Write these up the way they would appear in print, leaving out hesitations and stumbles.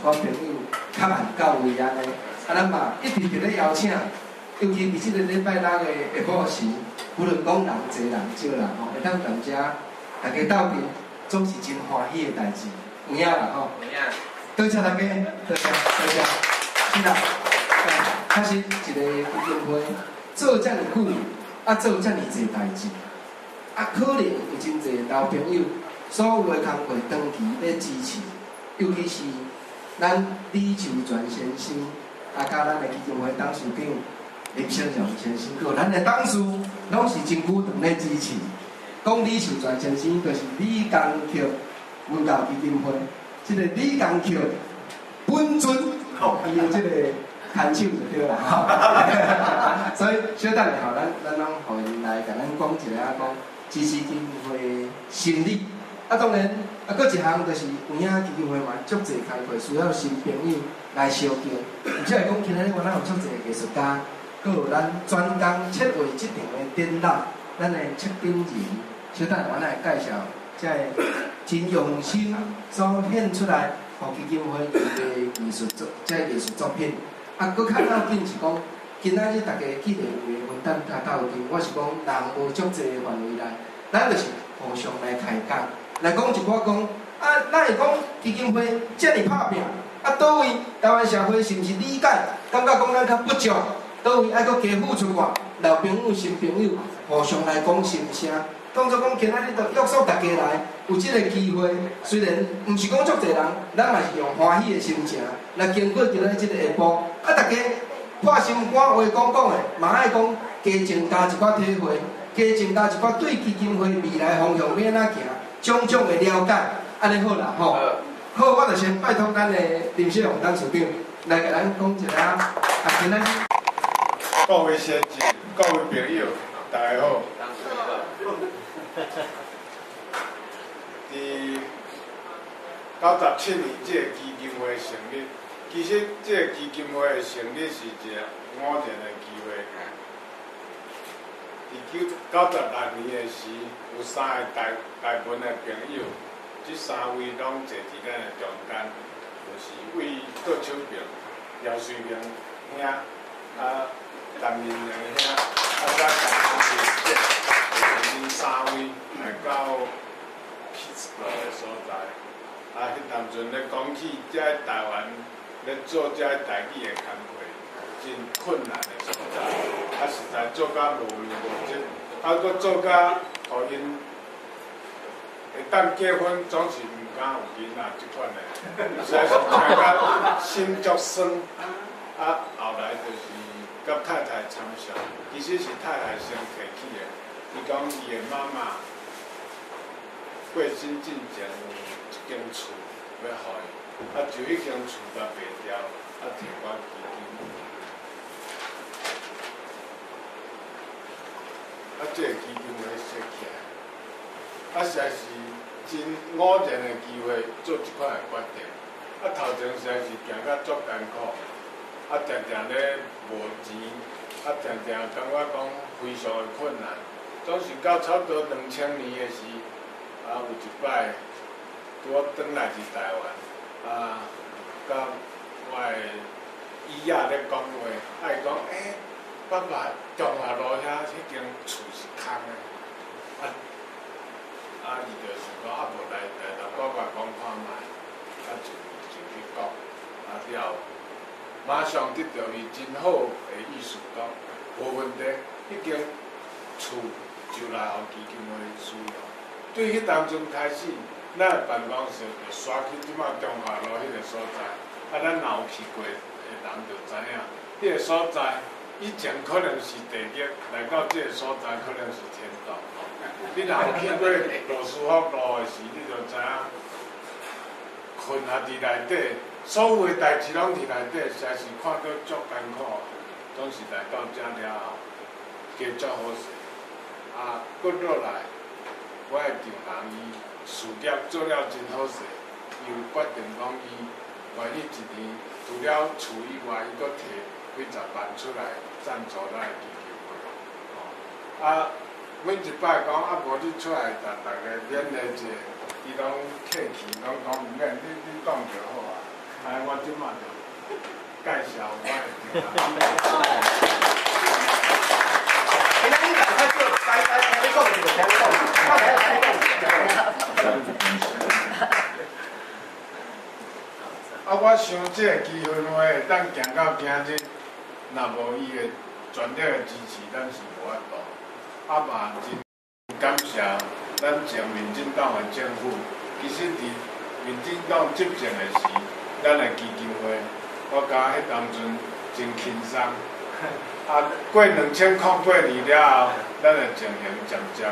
寡朋友较慢到位安尼，咱嘛一直伫咧邀请，尤其伫即个礼拜六的下晡时，无论讲人侪人少人吼，会当同遮大家斗阵，总是真欢喜的代志，有影啦吼。有影。多谢大家，多谢。是啦，确实一个基金会做遮尔久，做遮尔济代志，可能有真济老朋友。所有的工会长期咧支持，尤其是咱李秀全先生，甲咱的基金会董事长林胜雄先生，还有咱的董事，拢是真久长咧支持。讲李秀全先生，就是李公曲文教基金会，即个李公曲本尊，伊的即个牵手就对啦。所以小等下，咱拢互因来甲咱讲一下，讲支持基金会成立。当然，搁一项就是有影基金会嘛，足侪开会需要新朋友来相叫，而且来讲，今仔日我咱有足侪艺术家，搁有咱专工策划即场的展览，咱的策展人，小等我来介绍，即个真用心所献出来，互基金会的艺术作，即艺术作品。搁较要紧是讲，今仔日大家既然有缘分等甲斗阵，我是讲人无足侪的范围内，咱就是互相来开讲。来讲一寡讲，咱会讲基金会遮尔拍拼，倒位台湾社会是毋是理解？感觉讲咱较不足，倒位爱搁加付出外，老朋友、新朋友互相来讲心声。当作讲今仔日就约束大家来，有即个机会，虽然毋是讲足侪人，咱嘛是用欢喜的心情来经过今仔即个下晡，大家破心肝话讲的，嘛爱讲加增加一寡体会，加增加一寡对基金会未来方向要安怎行。种种的了解，安尼好啦吼。好，我就先拜托咱的林世雄董事长来甲咱讲一下，今仔各位先进、各位朋友，大家好。伫97年，这个基金会成立。其实，这个基金会的成立是一个偶然的机会。1996年的时，有3个台湾的朋友，这3位拢坐伫咱的中间，就是为郭秋平、姚水明兄、陈明良兄，再陈水杰，因3位来到pittsburgh的所在。迄当阵咧讲起遮台湾咧做遮台语的工作，真困难的所在，实在做甲无微无节。搁做甲，互因会当结婚，总是毋敢有囡仔即款的，实在是听甲心足酸。后来就是甲太太参详，其实是太太先提起的。伊讲伊的妈妈过身之前有一间厝要互伊，就迄间厝甲卖掉，摕我基金。这个基金会设起来，实在是真偶然的机会做这款的决定。头前实在是行甲足艰苦，常常咧无钱，常常感觉讲非常的困难。总是到差不多2000年的时，有一摆，我转来自台湾，甲我的姨仔咧讲话，伊讲爸爸，中华路遐迄间厝是空的，伊就是讲无来我讲看卖，就去讲，了，马上得到伊真好的意思，讲无问题，迄间厝就来互基金会使用。对迄当阵开始，咱的办公室就刷去即马中华路迄个所在，咱若有去过的人就知影，迄个所在。以前可能是地狱，来到这个所在可能是天堂。你若有去过罗斯福路的时，你就知影，困啊伫内底，所有的代志拢伫内底，实在是看到足艰苦。总是来到这了后，加足好势。搁落来，我的丈人伊事业做了真好势，伊有决定讲伊愿意一年除了厝以外，伊搁摕几10万出来赞助咱的基金会。阮一摆讲无你出来，大家勉励者，伊拢客气，拢讲毋免，你讲就好啊。我即马就介绍我的。今仔日大家就听你讲就听你讲，我想这个机会会当行到今日，若无伊的全力的支持，咱是无法度。嘛真感谢咱前民进党的政府。其实伫民进党执政的时，咱的基金会，我感觉迄当阵真轻松。过2008年了后，咱的情形渐渐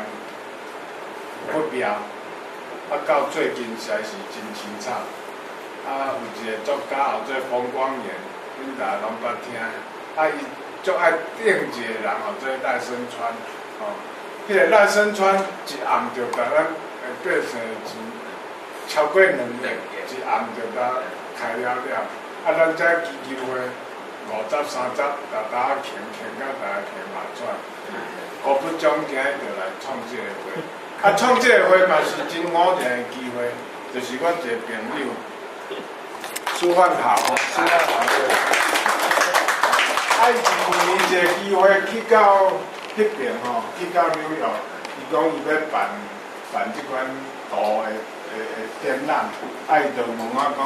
不妙。到最近实在是真凄惨。有一个作家号做冯光远，恁大家拢捌听。伊足爱顶一个人号做赖声川，迄个赖声川一暗就甲咱百姓的钱超过2亿，一暗就甲开了。咱这基金会50、30，大家欠到大家欠麻转。我不总今日就来创这个会，创这个会嘛是真偶然的机会，就是我一个朋友。苏焕豪，伊是去年一个机会去到迄边去到纽约，伊讲伊要办即款图的展览，伊就问我讲，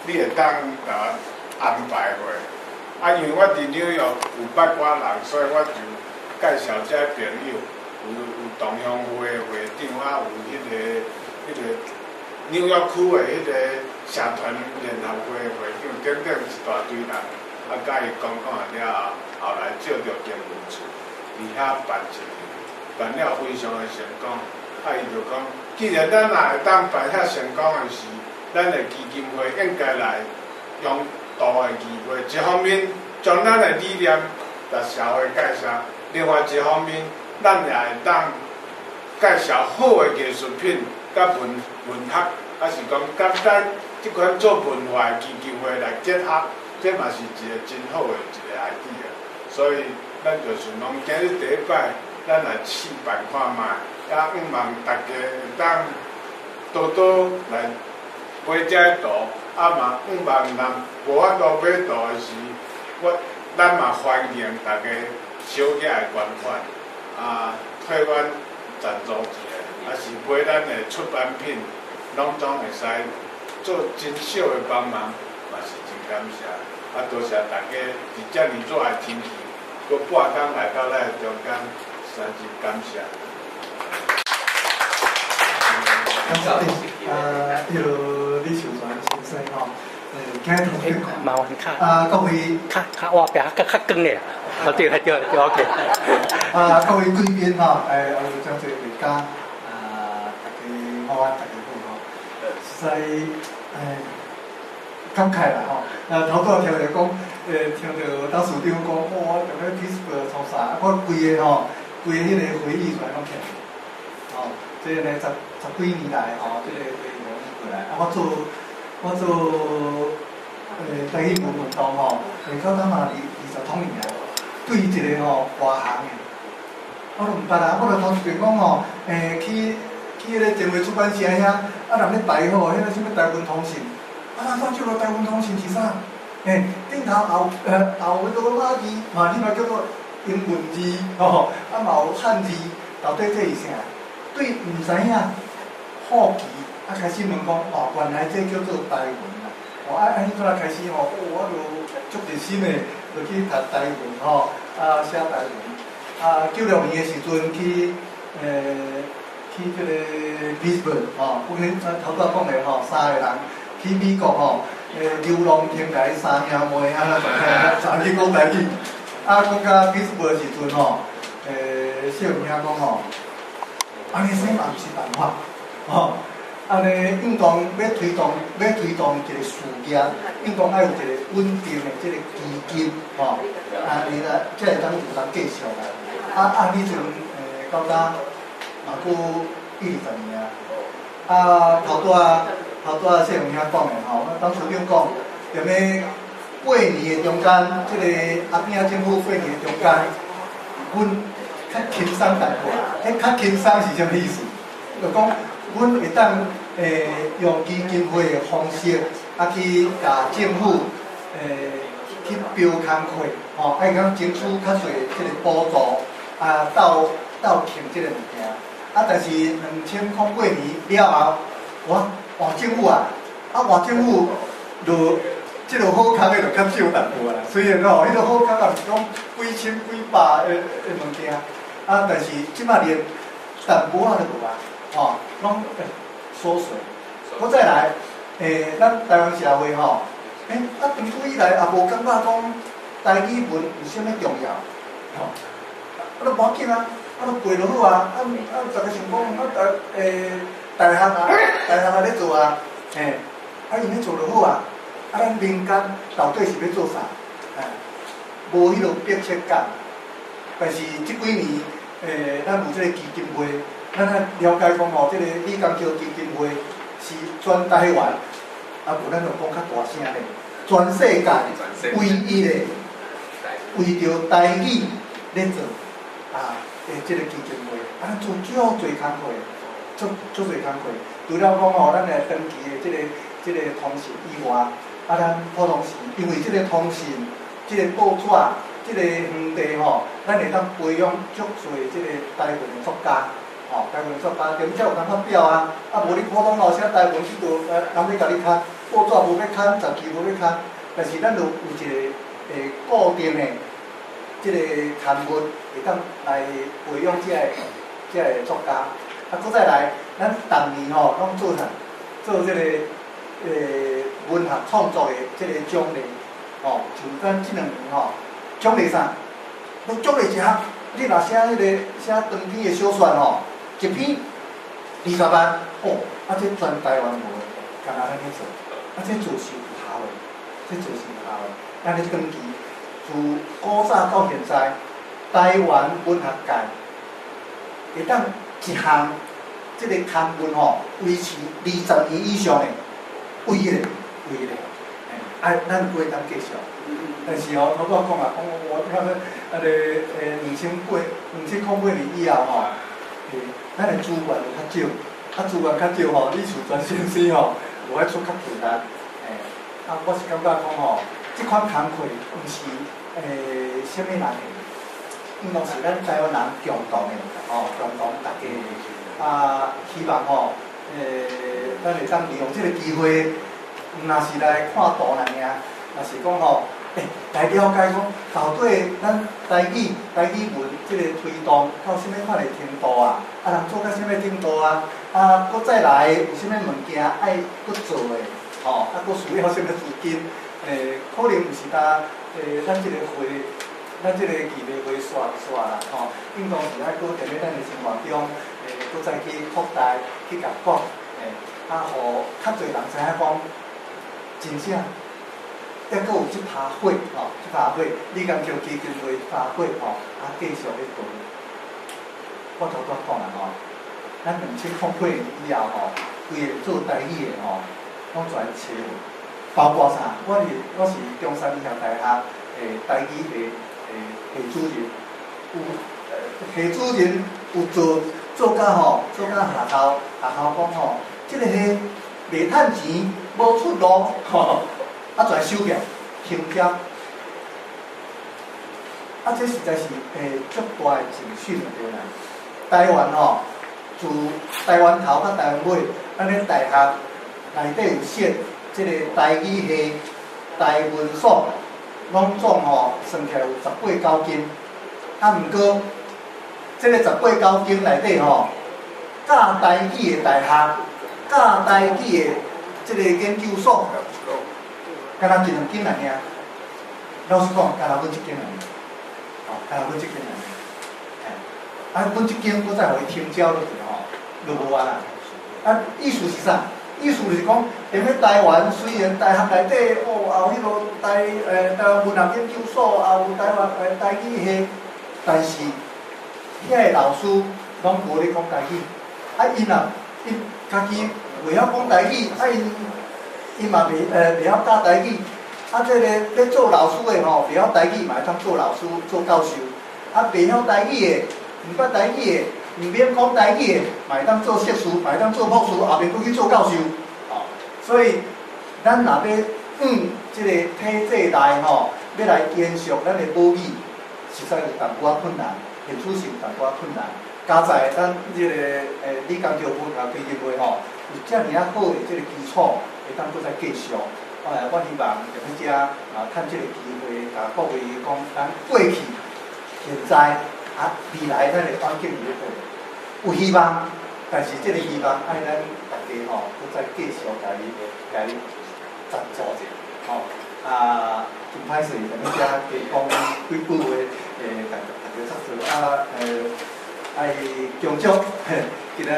你会当甲我安排袂？因为我伫纽约有捌我人，所以我就介绍这朋友，有同乡会的会长，有迄个。纽约区的迄个社团联合会的会长，等等一大堆人，甲伊讲了后来借着经文处，伫遐办一个，办了非常的成功。伊就讲，既然咱若会当办遐成功的事，咱的基金会应该来用大的机会，一方面将咱的理念甲社会介绍，另外一方面，咱也会当介绍好的艺术品。甲文学，是讲甲咱即款做文化的基金会来结合，这嘛是一个真好的一个 idea。所以咱就想讲，今日第一摆，咱来试办看卖，也希望大家会当多多来买这图，嘛希望人无法度买图的时，咱嘛欢迎大家小额的捐款，替阮赞助一下。是买咱的出版品，拢总会使做真小的帮忙，嘛是真感谢。多谢大家伫遮尔热的天气，搁半工来到咱的中间，实在真感谢。迄个李秀传先生今日同学麻烦各位较外边较光咧，对 OK。各位贵宾我有将这个家。大家好实在感慨啦头拄听着讲，听着当处长讲，我踮咧 Facebook 创啥，我规个迄个回忆出来拢起来，这个呢十几年来这个内容过来，我做台语文运动到咱嘛20多年来，对一个外行的，我都毋捌啊，我就头一遍讲去迄个前卫出版社遐，人咧排迄个什么台湾通信，咱讲这个台湾通信是啥？顶头后迄个罗马字，嘛你嘛叫做英文字嘛有汉字，到底这是啥？对毋知影好奇，开始问讲原来这叫做台文啦。安尼怎啊开始我就足热心的，就去读台文写台文。96年的时阵去去这个 Pittsburgh 我们头拄讲的3个人去美国流浪天涯3兄妹就去讲台语。讲到 Pittsburgh 的时阵小兄讲安尼生嘛毋是办法安尼运动要推动一个事业，运动要有一个稳定的这个基金你呢才会当有人继续啦。你阵到呾？嘛过20年头拄小龙兄讲的当处长讲，踮咧8年的中间，这个阿扁政府8年的中间，阮较轻松淡薄。迄较轻松是啥物意思？就讲阮会当用基金会的方式去甲政府去标工课，吼，爱讲争取较侪即个补助，斗停即个物件。但是2008年了后，换政府啊，换政府就即个好康的就较少淡薄啦。虽然吼，迄个好康也是讲几千几百的物件，但是即摆连淡薄仔都无啊，吼，拢缩水。我再来，咱台湾社会吼，长久以来也无感觉讲台语文有啥物重要，吼，都无要紧啊，都背落好啊，逐个想讲，大学啊咧做啊，因咧做落好啊，咱民间到底是要做啥？无迄落迫切感。但是即几年，咱有即个基金会，咱了解讲吼，即个李光桥基金会是全台湾，无咱就讲较大声咧，全世界唯一的为着台语咧做即个基金会，咱做足侪工课，足侪工课。除了讲吼，咱来登记的即个通信以外，咱普通时因为即个通信、即个报纸、即个园地吼，咱会当培养足侪即个台文的作家，吼，台文作家，踮遮有通发表啊，无你普通老写台文去做，人要甲你刊，报纸无要刊，杂志无要刊，但是咱就有一个固定的即个刊物，会当来培养遮个作家。搁再来，咱逐年吼拢做啥？做即个文学创作的即个奖励，吼，像咱即2年吼，奖励啥？都奖励一项，你若写迄个写长篇的小说吼，一篇20万，这全台湾无的，干那咱去做，这做是有效的，这做是有效的。咱咧长期，自古早到现在，台湾文学界会当一项即个刊物吼，维持20年以上的，唯一的，咱不会当继续。但是头拄讲啊，我看2008年以后吼，咱的资源就较少，资源较少吼，艺术专先生吼，无爱出较简单，我是感觉讲吼，即款工课毋是啥物人的，应当是咱台湾人共同的，共同大家的，希望吼，咱会当利用即个机会，毋若是来看图尔，若是讲吼。来了解讲，到底咱台语文即个推动到什么款的程度啊？人做到什么程度啊？搁再来有什么物件爱搁做的？搁需要什么资金？可能毋是咱即个会，咱即个议会会煞啦，应当是爱搁踮咧咱的生活中，搁再去扩大去甲讲，互较侪人知影讲，真正。抑搁有即趴火，即趴火，李光桥基金会趴火，继续咧做。我头拄讲啦，咱2008年以后规个做台语的拢全找，包括啥？我是中山医学大学台语的系主任，系主任有做到下头讲即个系袂趁钱，无出路，全收起，停掉。这实在是足大的情绪了，对啦。台湾自台湾头到台湾尾，咱咧大学内底有设即个台语系、台文所，拢总算起来有18、9间。毋过，即个18、9间内底教台语的大学、教台语的即个研究所。敢若1、2间尔。老实讲，敢若阮1间尔。敢若阮1间尔。阮1间搁再互伊停招落去就无啊啦。意思是啥？意思就是讲，踮咧台湾，虽然大学内底也有迄落台湾文学研究所，也有台湾台语系，但是遐个老师拢无咧讲台语。因家己袂晓讲台语，因嘛袂晓教台语，即个咧做老师的袂晓台语嘛会当做老师做教授，袂晓台语的，毋捌台语的，毋免讲台语的，嘛会当做硕士，嘛会当做博士，后面佫去做教授。所以咱若要即个体制内吼，要来延续咱的母语，实在有淡薄仔困难，现处是有淡薄仔困难。加在咱即个李江桥文化基金会吼，有遮尔啊好的即个基础，会当搁再继续。我希望在咱遮趁即个机会，甲各位讲，咱过去、现在未来咱的环境如何？有希望，但是即个希望爱咱大家吼，搁再继续甲伊赞助者，吼真歹势，咱遮加讲几句话，大家插手爱强调，今日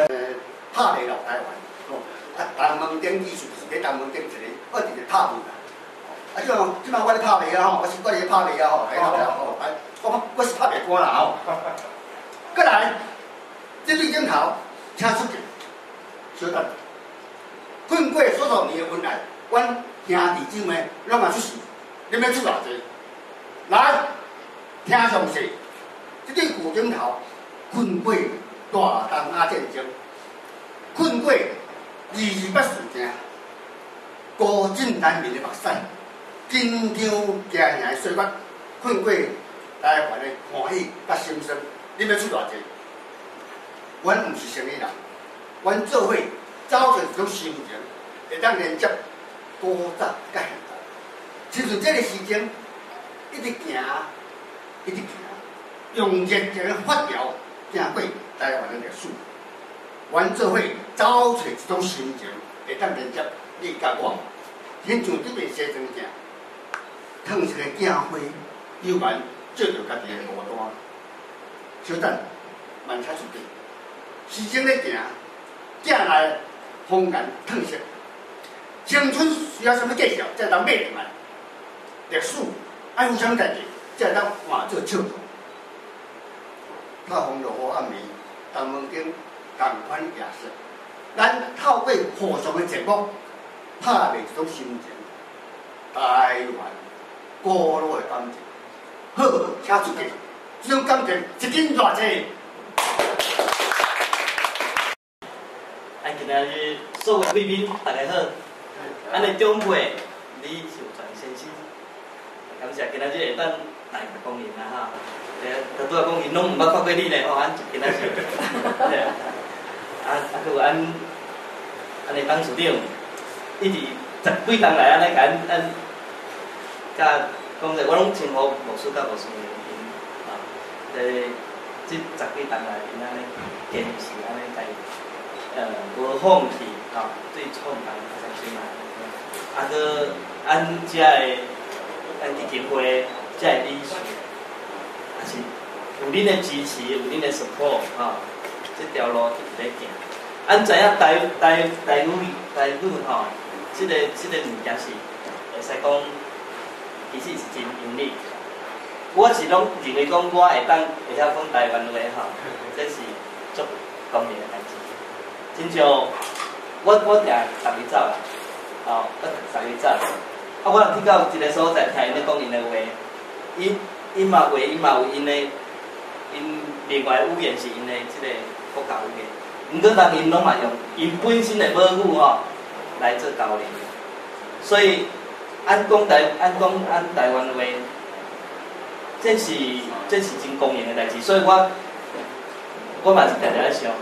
拍袂落台湾，东门顶艺术是伫东门顶一个，我直接拍袂啦。即摆我咧拍袂啊吼，我咧拍袂啊吼，我是拍袂干啦吼。过来，这对镜头，请出镜，稍等。困过所有年的文来，阮兄弟姊妹拢嘛出事，你要出偌济？来，听详细，这对古镜头。困过大东亚战争，困过28事件，孤枕难眠的目屎，紧张家乡的岁月，困过台湾的欢喜甲心酸，你要出偌济？阮毋是生意人，阮做伙走出一种心情，会当连接古早甲现在。亲像这个时间，一直行，一直行，用热情的发条。行过台湾的历史，阮做伙找出一种心情，会当连接你甲我，亲像这边西装镜，烫一个镜花，悠然照着家己的孤单。稍等，慢车出去，时间咧行，镜内风颜褪色，青春需要什么技巧才当买入来？历史爱有啥物代志才当换做笑谈？透风落雨暗暝，东门町同款夜色，咱透过互相的节目，拍卖一种心情，台湾古老的感情。好，请出去，这种感情一斤偌济？今仔日所有贵宾大家好，咱的长辈李秀全先生，感谢今仔日会当来光临啦哈。拄仔讲因拢毋捌看过你咧吼，咱今仔日，佮有安尼董事长，一直10几年来安尼甲咱甲讲者，我拢称呼牧师甲牧师因这10几年来因安尼坚持安尼在无放弃对创办才先来，佮咱遮的咱基金会遮的理事。也是有恁的支持，有恁的 support 这条路一直在行。咱知影台语吼，这个物件是会使讲，其实是真用力。我是拢认为讲，我会晓讲台湾话吼，这是足公平的代志。真像我定逐日走啦，我逐日走。我若去到一个所在，听因咧讲因的话，因嘛有因的，因另外语言是因的即个国家语言，毋过人因拢嘛用因本身的母语来做交流，所以按台湾话，这是真公平的代志，所以我嘛是常常咧想，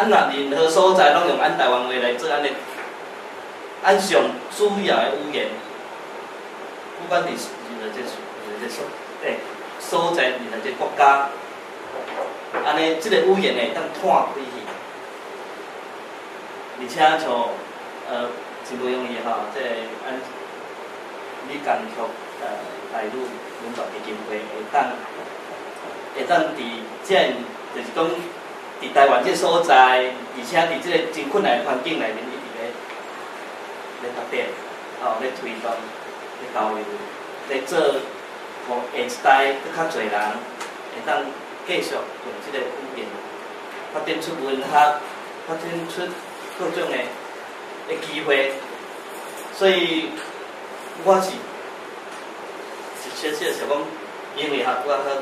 若任何所在拢用台湾话来做上上主要的语言，不管是所在，这国家，安尼这个语言会当拓开去，而且像真不容易哈，这按李江桥台语文化基金会会当伫就是讲伫台湾这所在，而且伫这个真困难的环境内面，一直咧发展，咧推动，咧交流，咧做。互下一代更较侪人会当继续用即个语言发展出文学，发展出各种的机会，所以我是小小想讲，因为我阮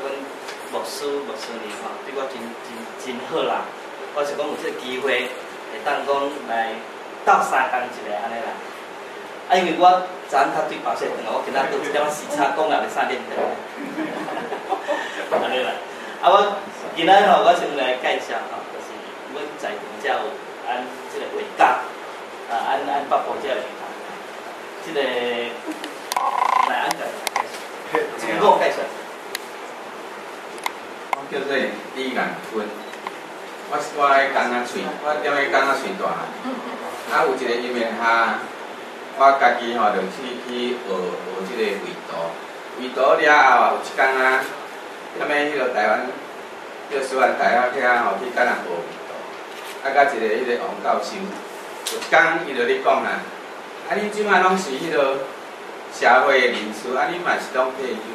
牧师呢对我真好啦。我是讲有即个机会会当讲来斗相共一下安尼啦。因为我昨昏较对包些长，我今仔倒一点仔时差，讲人咧啥念头。安尼啦，我今仔我先来介绍就是阮在场遮有按即个画家，按北部遮有头，即个来按介绍，请我介绍。我叫做李元坤，我咧港仔喙，我踮咧港仔喙大汉，有一个音乐下。我家己就去学即个绘图，绘图了后有一天踮咧迄个台湾，叫师范大学去去甲人学绘图，甲一个王教授，有一天伊就咧讲啦，恁即摆拢是迄个社会的人士，恁嘛是拢退休，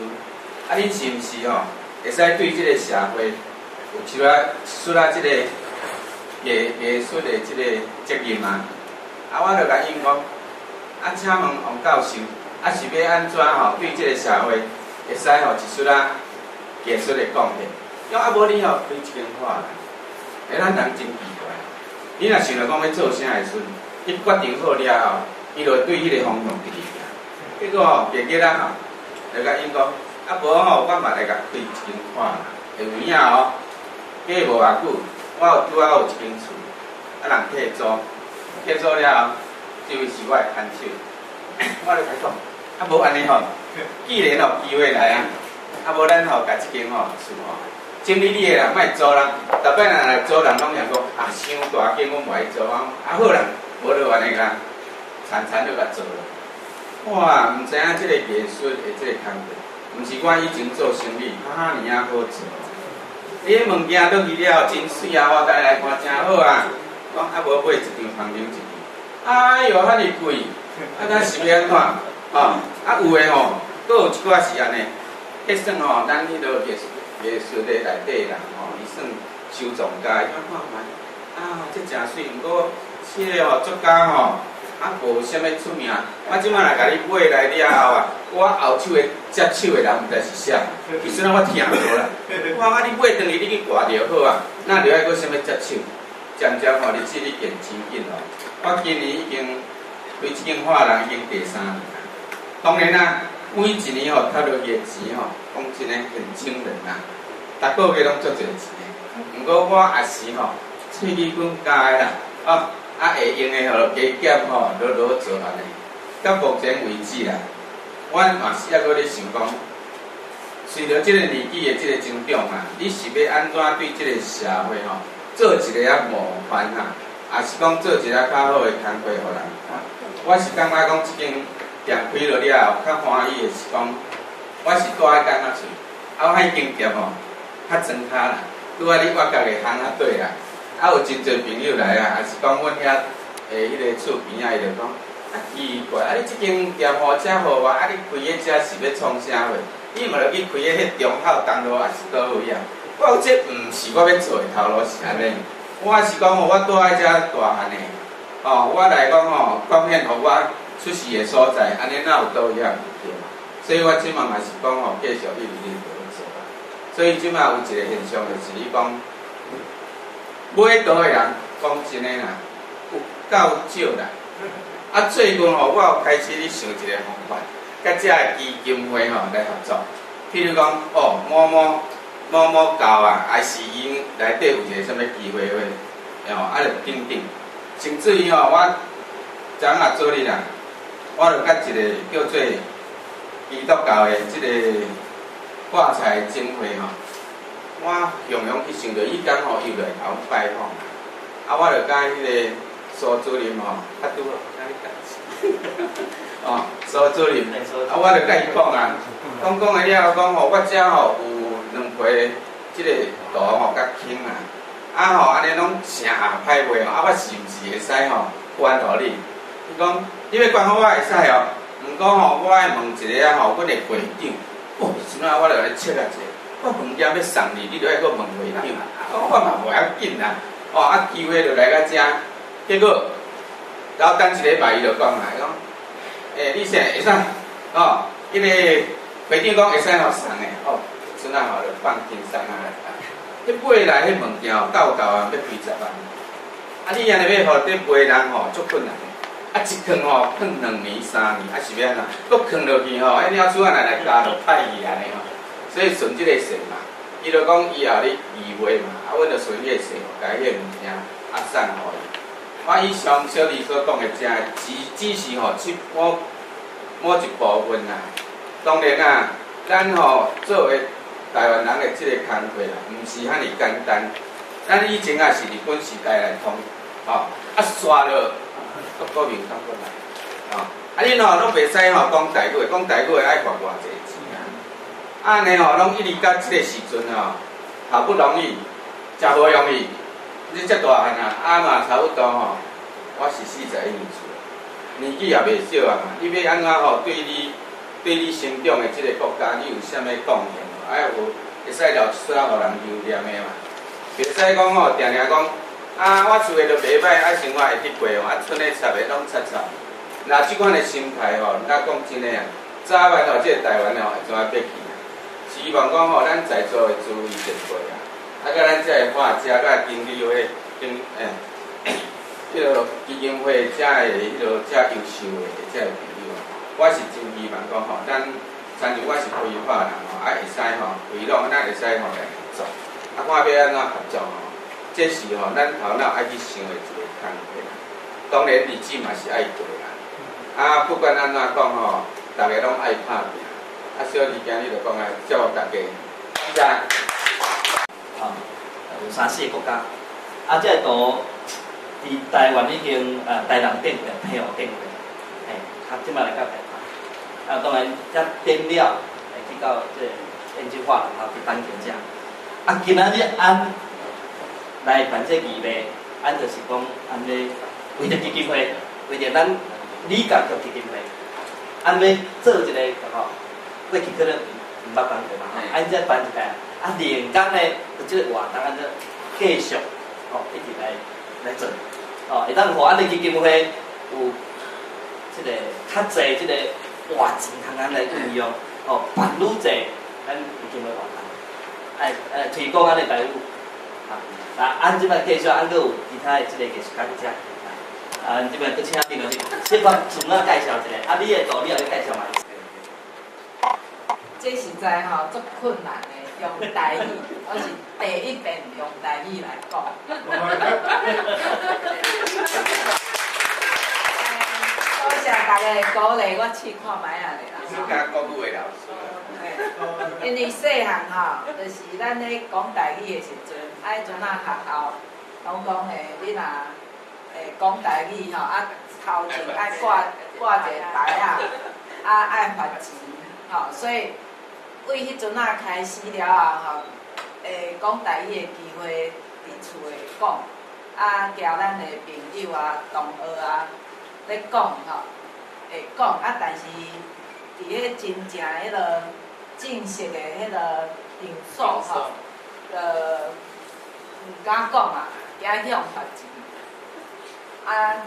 恁是毋是会使对即个社会有即个艺术的即个责任啊？我就甲因讲。请问王教授，是要安怎对即个社会会使一出艺术的贡献？无你开一间画廊，咱人真奇怪。你若想着讲要做啥的时阵，伊决定好了后，伊就对迄个方向直直行。结果结果就甲因讲，无我嘛来甲开一间画廊，会有影过无偌久，我拄有一间厝，人退租，了后。就是我的看手，我就甲伊讲，无安尼既然有机会来无咱甲即间厝整理你的人，莫租人，逐摆人来租人，拢讲伤大间，阮袂爱租好人，无就安尼甲，惨就甲做了。哇，毋知影即个艺术的即个工作，毋是我以前做生意年好做。你迄物件倒去了真水我带来看真好讲无买一张旁边一张。哎哟，遐尼贵，咱是要安怎？有诶佫有一寡是安尼，迄算咱迄落艺术的内底人伊算收藏家，看卖，这真水，毋过这个作家无啥物出名。我即摆来甲你买来了后我后手的接手的人毋知是啥，其实我听无啦。你买转去你去挂着好哪着爱佫啥物接手？渐渐日子你变真紧我今年已经开即间画廊已经第3年。当然每一年赚落去的钱讲真诶很惊人逐个月拢足侪钱。毋过我也是喙齿滚加的啦，会用的加减落做安尼。到目前为止啦，我嘛是还佫咧想讲，随着即个年纪的即个增长你是要安怎对即个社会做一个模范也是讲做一个较好的工课互人看。我是感觉讲即间店开落了后，较欢喜的是讲，我是住喺港仔厝，我迄间店较装卡啦，拄你我家己巷对啦，有真侪朋友来也是讲阮遐迄个厝边伊就讲奇怪，你即间店遮好我，你开迄遮是要创啥货？你嘛落去开迄中孝东路也是倒位我这毋是我要做的头路是安尼。我是讲我住喺遮大汉的，我来讲贡献互我出事的所在，安尼哪有倒遐唔对？所以我即嘛嘛是讲继续一直做。所以即嘛有一个现象就是你讲买刀的人，讲真诶啦，有够少啦。最近我有开始咧想一个方法，甲遮个基金会来合作，譬如讲某教还是因内底有一个什物机会就等。甚至于我昨下做哩啦，我就甲一个叫做基督教的即个挂彩经会我常常去想着伊讲伊就来甲阮拜访我就甲迄个苏主任拄好，苏主任我就甲伊讲讲的了，讲我遮有2批即个图较轻安尼拢成下歹卖我是毋是会使捐互你？伊讲你要捐互我会使毋过我爱问一个阮的会长，时阵我就来切下者，我物件要送你，你就爱搁问会长，我嘛无要紧啦，机会就来到遮，结果然后等一礼拜伊就讲来讲，你现在会使迄个会长讲会使送的阵就放轻松迄买来迄物件到要几10万，你安尼要互伫卖人足困难的。啊，一放吼放2年3年，啊是要安怎？搁放落去吼，迄鸟鼠仔来加落歹去安尼吼。所以顺即个线嘛，伊就讲以后你2月嘛，啊，阮就顺迄个线，甲迄个物件啊送互伊。我以上小弟所讲的遮，只是吼即某一部分啦。当然啊，咱吼做诶台湾人的即个工课啦，毋是遐尼简单。咱以前也是日本时代来通，吼啊刷了国民党过来，吼啊恁吼拢袂使吼讲台语，讲台语爱花偌济钱啊。安尼吼，拢一直到即个时阵吼，好不容易，真无容易。你遮大汉啊，啊嘛差不多吼，我是41年厝，年纪也袂少啊嘛。你要安怎吼对你成长的即个国家，你有啥物贡献？哎，有会使留一撮互人留念的嘛。袂使讲吼，定定讲啊，我厝诶就袂歹，啊生活会得过哦，啊剩诶插诶拢插。那即款诶心态吼，咱讲真诶啊，早晚吼，即个台湾吼会怎啊变去啊？希望讲吼，咱在座诶诸位前辈啊，啊，甲咱遮诶画家，甲经理会迄个基金会遮诶迄个遮优秀诶遮个朋友，我是真希望讲吼，咱参像我是规划人吼，啊会使吼，规拢咱会使吼来合作，啊看要安怎合作吼，这是吼咱头脑爱去想诶一个工课。当然日子嘛是爱过啦，啊不管安怎讲吼，大家拢爱拍拼，啊小弟今日就讲啊，祝福大家，谢谢。啊，有3、4个国家，啊，这个图伫台湾已经台南顶的配合顶的，嘿，啊，即摆来到台湾，啊，当然遮点了，会去到这研究化然后去单田遮，啊，今仔日按来办这义卖，按就是讲按咧为着基金会，为着咱理教育基金会，按要做一个吼，过去可能毋捌办过嘛，按遮办一个。啊，连工咧，即个活动安尼继续哦，一直来做哦，会当互咱的基金会有即个较济即个活钱通安来运用哦，办愈济咱基金会活动，推广咱的台语啊，那按即摆继续按搁有其他的即个艺术家伫遮啊，即摆搁请边个去，先把自我介绍一下，啊，你的图你也要介绍嘛？这实在吼足困难的。用台语，我是第一遍用台语来讲。多谢大家的鼓励，我试看卖下咧啦。你讲国语的老师。因为细汉吼，就是咱咧讲台语的时阵，迄阵啊学校拢讲诶，你若讲台语吼，啊头前爱挂一个牌啊，啊爱罚钱，吼，所以。为迄阵啊开始了后，讲台语的机会伫厝诶讲，啊交咱的朋友啊、同学啊咧讲吼，会讲啊，但是伫迄真正迄个正式的迄个场所吼，毋敢讲啊，惊向罚钱。啊，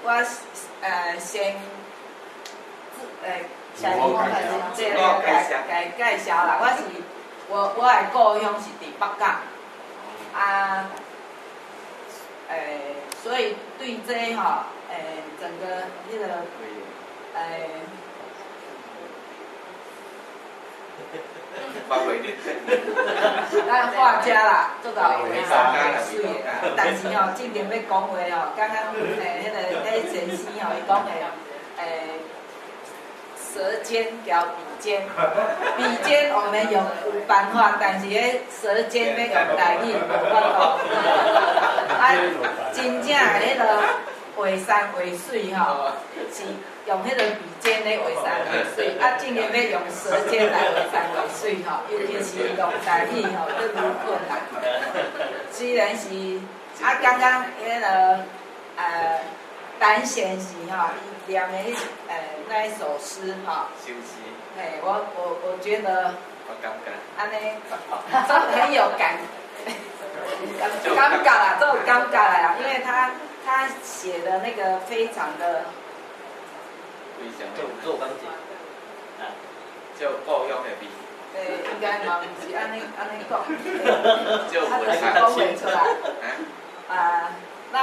我先下一个这个介绍啦，我的故乡是伫北港，啊，所以对这吼，整个迄个，咱画家啦，做到非常水的，但是吼，正经要讲话吼，刚刚迄先生吼，伊讲的，舌尖交笔尖，笔尖我们有办法，但是迄舌尖要用台语无法度。啊，真正迄个画山画水吼，是用迄个笔尖咧画山画水，啊，正经要用舌尖来画山画水吼，尤其是用台语吼，都愈困难。虽然是啊，刚刚迄个单弦是吼，伊念的那一首诗哈，我觉得，安尼，这很有感尬啦，这种尴尬啦，因为他写的那个非常的，做讲解，就故乡的味。应该嘛，不是安尼讲，就讲袂出来，那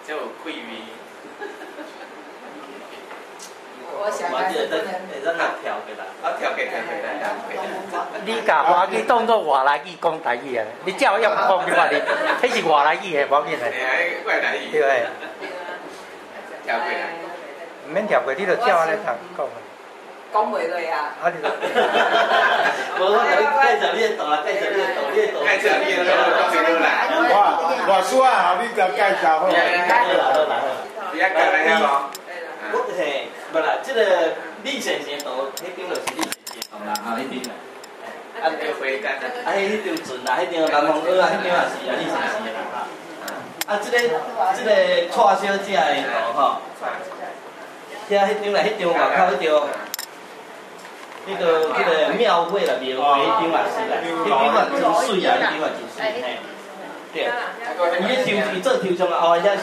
就有气味。我想还是不能。咱来调过来，调过来。你甲华语当做外来语讲台语啊？你叫我要讲对吧？你，迄是外来语的，无紧的。外来语。对。调过来。唔免调过，你就照安尼讲。讲袂落啊！无我甲你介绍你的道啦，介绍你的道，你的道。介绍你的道，讲几来。哇，师啊，好，你就介绍好。你啊，讲来听无？我嘿，无啦，这个李先生道，迄张就是李先生道啦，啊，迄张啦。啊，要回甘啊。啊，迄张船啦，迄张南方蚵啊，迄张也是啊，李先生啦哈。啊，这个蔡小姐的道吼，遐迄张啦，迄张外口迄张。迄个庙会啦，庙会迄张也是啦，迄张也真水啊，迄张也真水嘿。对，伊做抽象啊，后遐是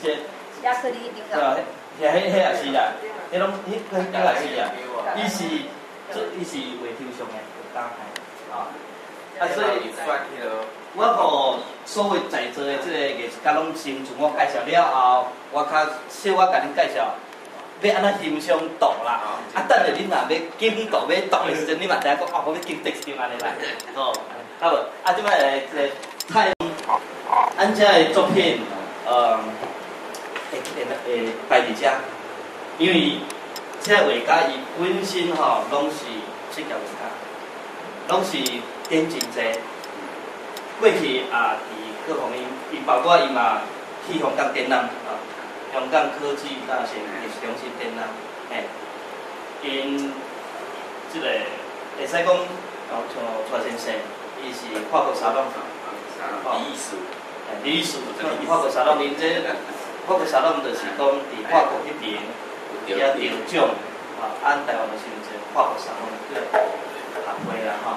是。亚克力那个。遐也是啦，迄种迄也是啦，伊是画抽象的，有当嘿，啊，所以我互所有在座的即个艺术家拢先从我介绍了后，我甲恁介绍。要安怎欣赏度啦，啊，等下恁若要景度要度的时阵，你嘛知影讲哦，我要景第一张安尼来，哦，好无？啊，即摆来太，咱遮的作品，会摆伫遮，因为遮画家伊本身吼，拢是设计画家，拢是点真济。过去也伫各方面，伊包括伊嘛去香港展览啊。香港科技大学艺术中心展览，嘿，因即个会使讲，像蔡先生，伊是法国沙龙，艺术，艺术，法国沙龙，因这法国沙龙就是讲伫法国迄边也得奖，按台湾就是这法国沙龙学会啦吼，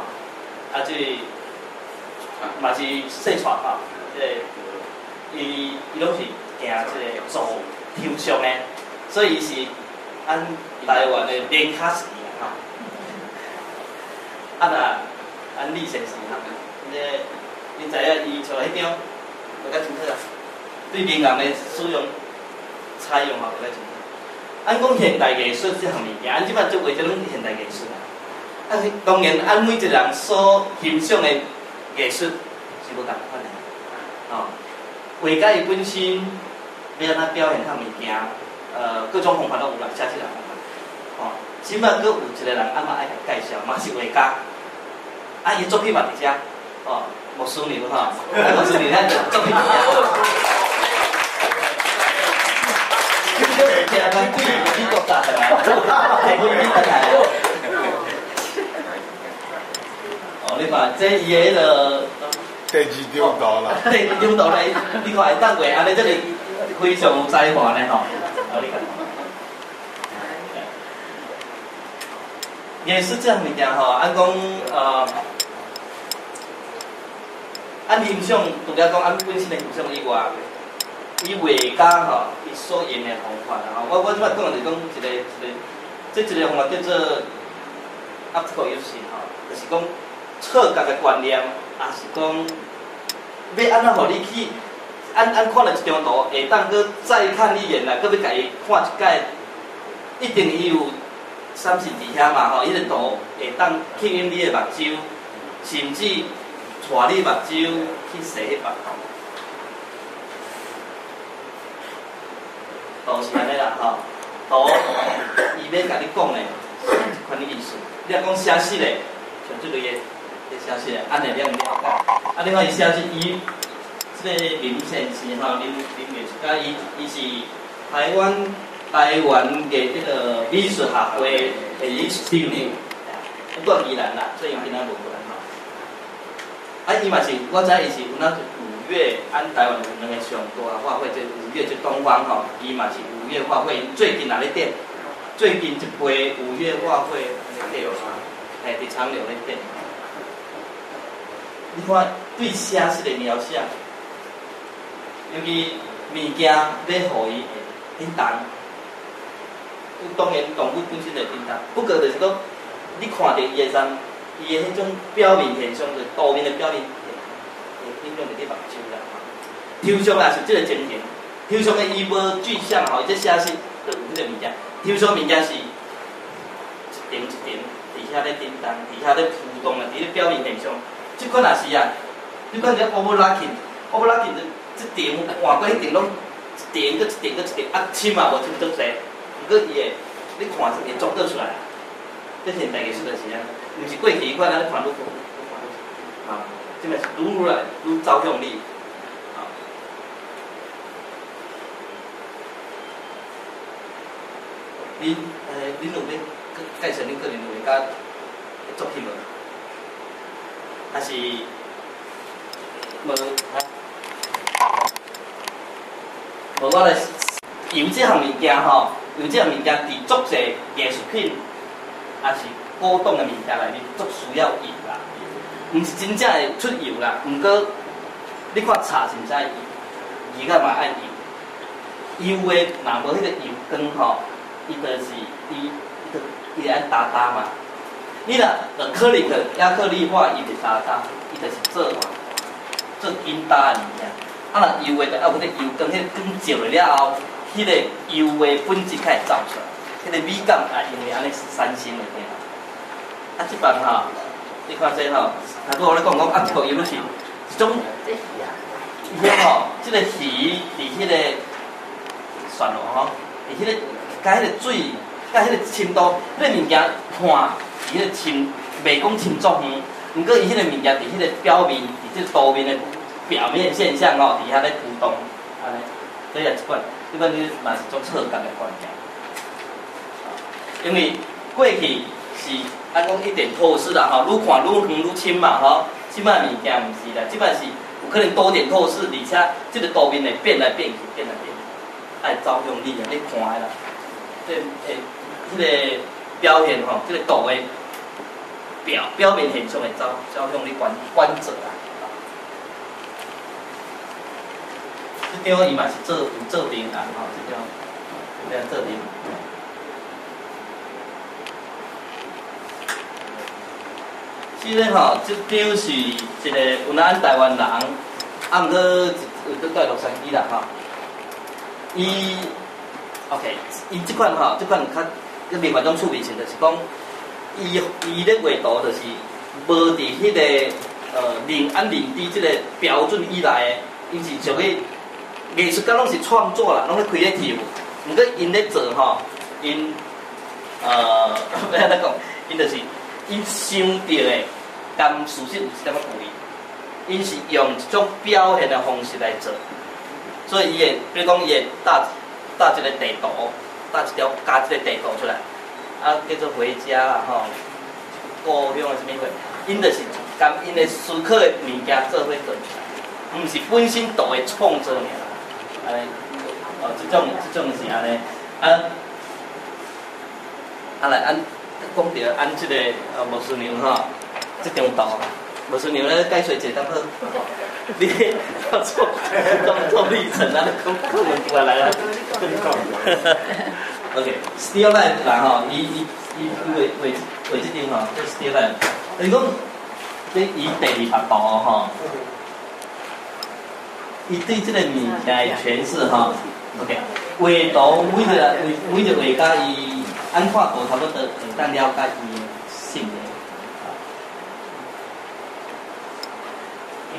啊这嘛是细传吼，伊拢是。行即个做抽象的，所以是按台湾的连卡斯啦吼。啊那按李先生哈，你知影伊像迄张，画甲真好啊。对民间的使用采用嘛，画甲真好。按讲现代艺术这项物件，按即摆做画即拢现代艺术啦。啊，当然按每一个人所欣赏的艺术是无同款的，哦。画家伊本身要安怎表现他物件，各种方法都有啦，写起来方法。吼，即摆佫有一个人暗嘛爱甲介绍，嘛是画家，啊伊作品嘛伫遮，哦，莫输牛吼，莫输牛，咱作品伫遮。听讲对美国打的啦，台湾你来。哦，你看这伊个迄个。第二张图啦，第二张图咧，你看会当画安尼，这个非常有才华咧吼。你看，也是这样物件吼。按讲按欣赏，除了讲按本身的欣赏以外，伊画家吼，伊所用的方法啦吼。我即摆讲就是讲一个方法叫做 optical using 吼，就是讲错觉的观念。也是讲，要安怎互你去按看了一张图，下当搁再看一眼啦，搁要家己看一解，一定伊有闪现伫遐嘛吼，迄个图下当吸引你的目睭，甚至带你目睭去洗迄目孔。图是安尼啦吼，图伊要甲你讲的，是一款艺术。你若讲写实的，像即类的。写实安尼了解，啊，另外伊写实伊，即个林先生吼，林艺术家伊是台湾的迄个美术学会的理事长，不过宜兰啦，所以伊今仔无过来吼。啊，伊嘛是，我知伊是有那5月按台湾有2个上大画会，即5月即东方吼，伊嘛是5月画会，最近也咧展，最近一批5月画会咧展，伫长柳咧展。你看对写实的描写，尤其物件要互伊会叮当，当然动物本身会叮当，不过就是讲，你看着伊的衫，伊的迄种表面现象，就是多面的表面，会影响着你目睭啦。抽象也是即个情形，抽象的伊无具象吼，伊这写是就有迄个物件。抽象物件是一点一点，伫遐咧叮当，伫遐咧浮动啊，伫咧表面现象。即款也是啊，你看这 overlocking 这点换过迄点拢一点搁一点搁一点，啊，深嘛无深足济，毋过伊会你看是会做得出来。这现代艺术就是啊，毋是过去迄款啊，你看愈看啊，即个是愈来愈走向力。恁恁有咧介绍恁个人有甲作品无？还是无？无我来由这项物件吼，由这项物件伫作者艺术品，也是古董的物件内面，足需要油啦。毋是真正会出油啦，毋过你看茶是毋知油，油甲嘛爱油，油的若无迄个油光吼。伊就是伊安打打嘛，你若克里克亚克力化，伊就打打，伊就是做紧打的物件。啊，若油的就要有迄个油光，迄个光照了后，迄个油的本质才会走出来，迄个美感也因为安尼产生的起来。啊，即班吼，你看这吼，若拄我咧讲啊，钓油是一种，伊遐吼，即个鱼伫迄个旋落吼，伫迄个。甲迄个水，甲迄个深度，迄个物件看，伊迄个深，袂讲深足远，毋过伊迄个物件伫迄个表面，伫即个图面的表面现象吼，伫遐咧浮动，安尼，所以也即款你嘛是做错觉的观念。因为过去是咱讲一点透视啦吼，愈看愈远愈深嘛吼，即摆物件毋是啦，即摆是有可能多点透视，而且即个图面会变来变去，变来变去，爱照向你啊，你看的啦。迄个表现吼，即个图的表面现象会走向你观者啊。即张伊嘛是有做平衡吼，即张有做平衡。即个吼，即张是一个有咱台湾人，啊，毋过有在洛杉矶啦吼，伊。OK， 伊即款吼，即款较另外一种趣味性，就是讲，伊咧画图就是无伫迄个零按零 D 即个标准以内的，伊是属于艺术家拢是创作啦，拢咧creative，毋过因咧做吼，因要安怎讲，因就是因想到的，跟事实有一点仔不一，因是用一种表现的方式来做，所以伊会，比如讲伊会搭一个地图，搭一条加一个地图出来，啊叫做回家啦吼，故乡的什么货，因就是将因的思考的物件做伙做出来，毋是本身图的创作尔，安尼，即种是安尼，来按讲着按即个牧师娘吼，即张图，牧师娘咧解说一下当好。你要做历程啊，课文出来啊。OK，still life 啦吼，伊画即张吼，这 still life。你讲，这伊第二幅图吼，伊对即个物件的诠释吼 ，OK， 画图每个画家伊按看图差不多会当了解伊性格。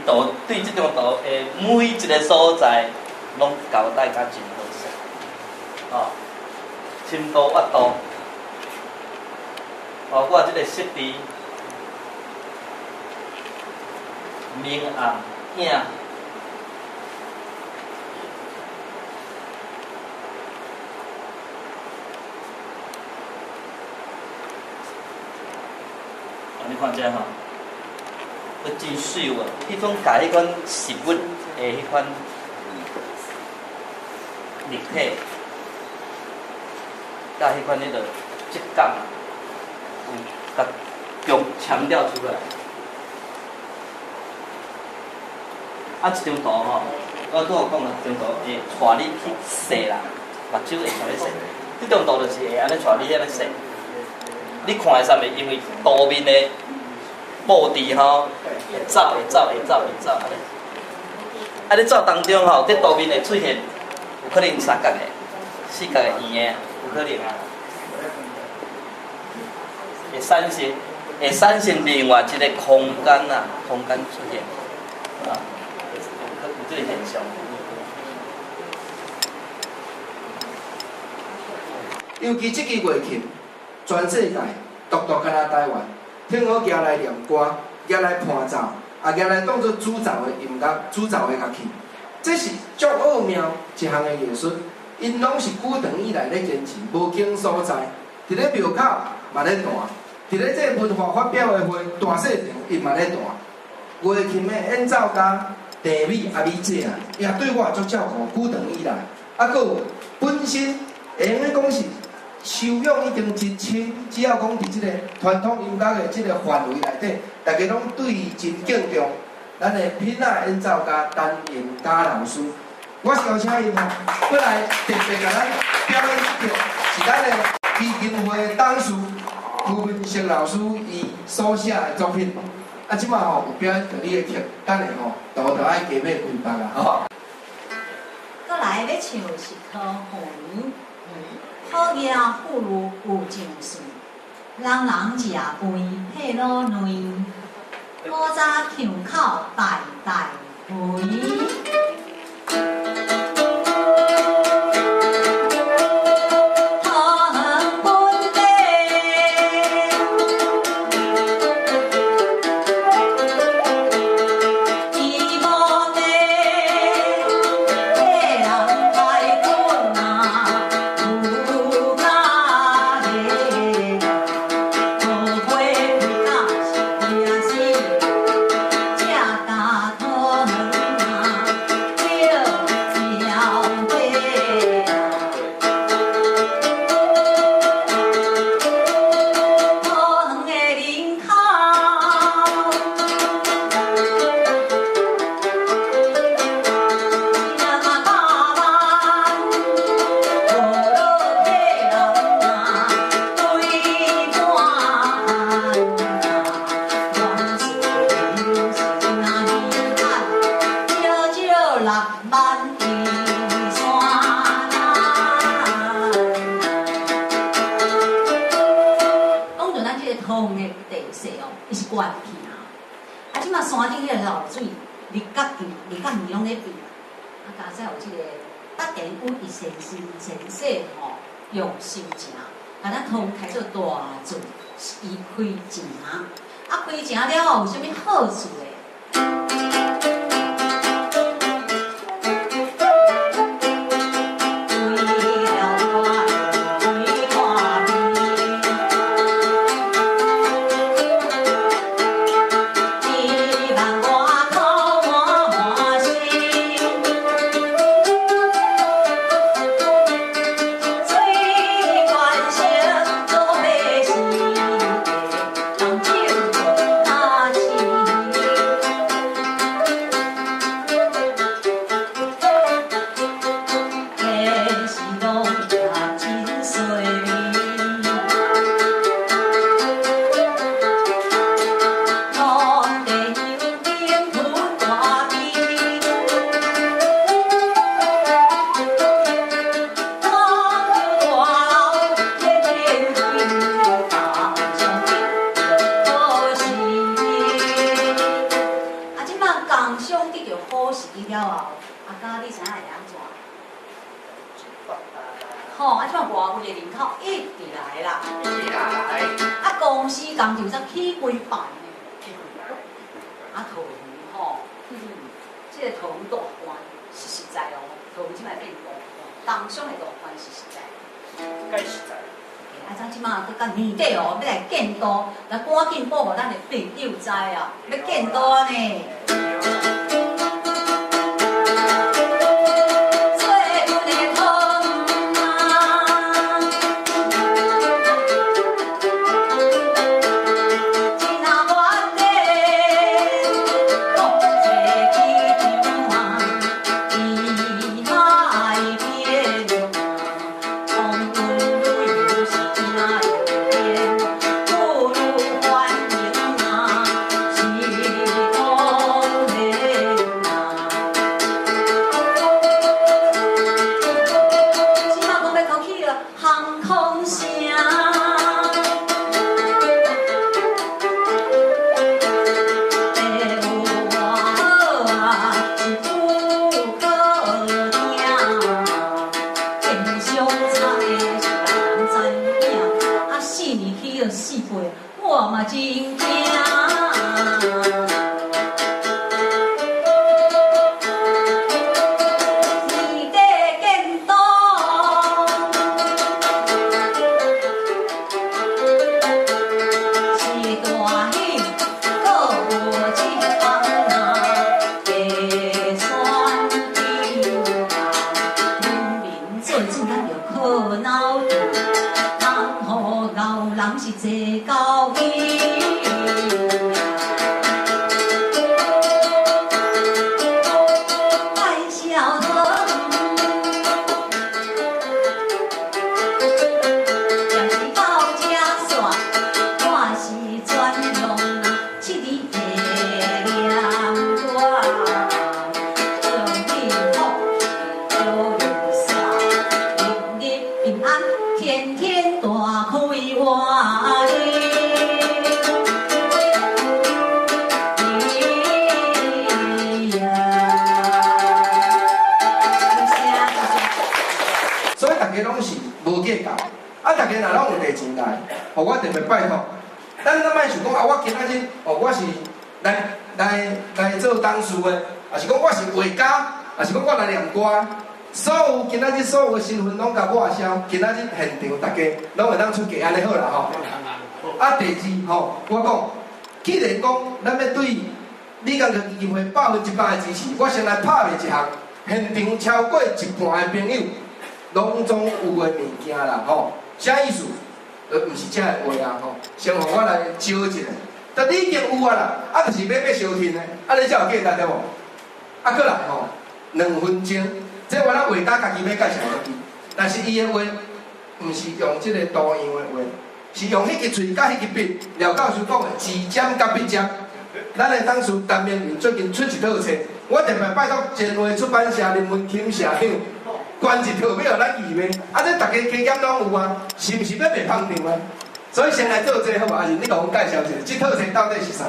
图对即张图诶，每一个所在拢交代甲真好势，哦，深度、挖度，包括即个色地、明暗、影，你看这吼。真水喎！迄种甲迄款实物的迄款立体，甲迄款迄个质感，甲强调出来。啊，一张图吼，我拄有讲啦，一张图会带你去踅啦，目睭会带你踅。即张图就是会安尼带你安尼踅。你看会啥物？因为图面的布置吼。会走，安尼。啊，你走当中吼，这图面会出现可能三角的、四角的圆的，有可能啊。会产生另外一个空间啊，空间出现啊，有这个现象。尤其这个月庆，全世界独敢若台湾，挺好行来念歌，行来伴奏，也行来当作主奏的音乐、主奏的乐器。这是足奥妙一项的艺术，因拢是久长以来咧坚持，无经所在，伫咧庙口嘛咧弹，伫咧这文化发表的会大细场伊嘛咧弹。月庆的演奏家地美阿美姐啊，也对我足照顾，久长以来，啊，搁有本身会用咧讲是。修养已经真深，只要讲伫即个传统音乐的即个范围内底，大家拢对伊真敬重。咱的品仔演奏家陈永嘉老师，我邀请伊吼，过来特别甲咱表演一曲，是咱的基金会董事胡文成老师伊所写的作品。啊，即马吼有表演着你的曲，等下吼都爱加买几百啊，吼。过来要唱是桃红。好业不如有情绪，人人食肥配老卵，古早巷口代代回。用心情，把咱通开做大做，伊开钱，啊开钱了后有啥物好处嘞？赶紧报互咱的朋友知啊，要见多呢。去了4倍，我嘛真惊。我特别拜托，咱莫想讲啊！我今仔日我是来做董事的，也是讲我是画家，也是讲我来念歌。所有今仔日所有的身份拢甲我销。今仔日现场大家拢会当出价，安尼好啦吼。啊，第二吼，我讲，既然讲咱要对理工科基金会100%的支持，我先来拍卖一项，现场超过1半的朋友拢总有的物件啦吼。啥意思？毋是遮个话啊吼，先互我来招一下。但你已经有啊啦，啊，就是要收听的，啊，你才有价值对无？啊，过来吼，2分钟，这我咱画家家己要介绍落去。但是伊的话，毋是用即个多样的话，是用迄个喙甲迄个笔。廖教授讲的字尖甲笔尖。咱的董事陈明云最近出一套册，我特别拜托前卫出版社林文钦社长。关一套要互咱预卖，啊！这大家加减拢有啊，是毋是要卖捧场啊？所以先来做这个好无？还是你甲阮介绍一下，这套册到底是啥？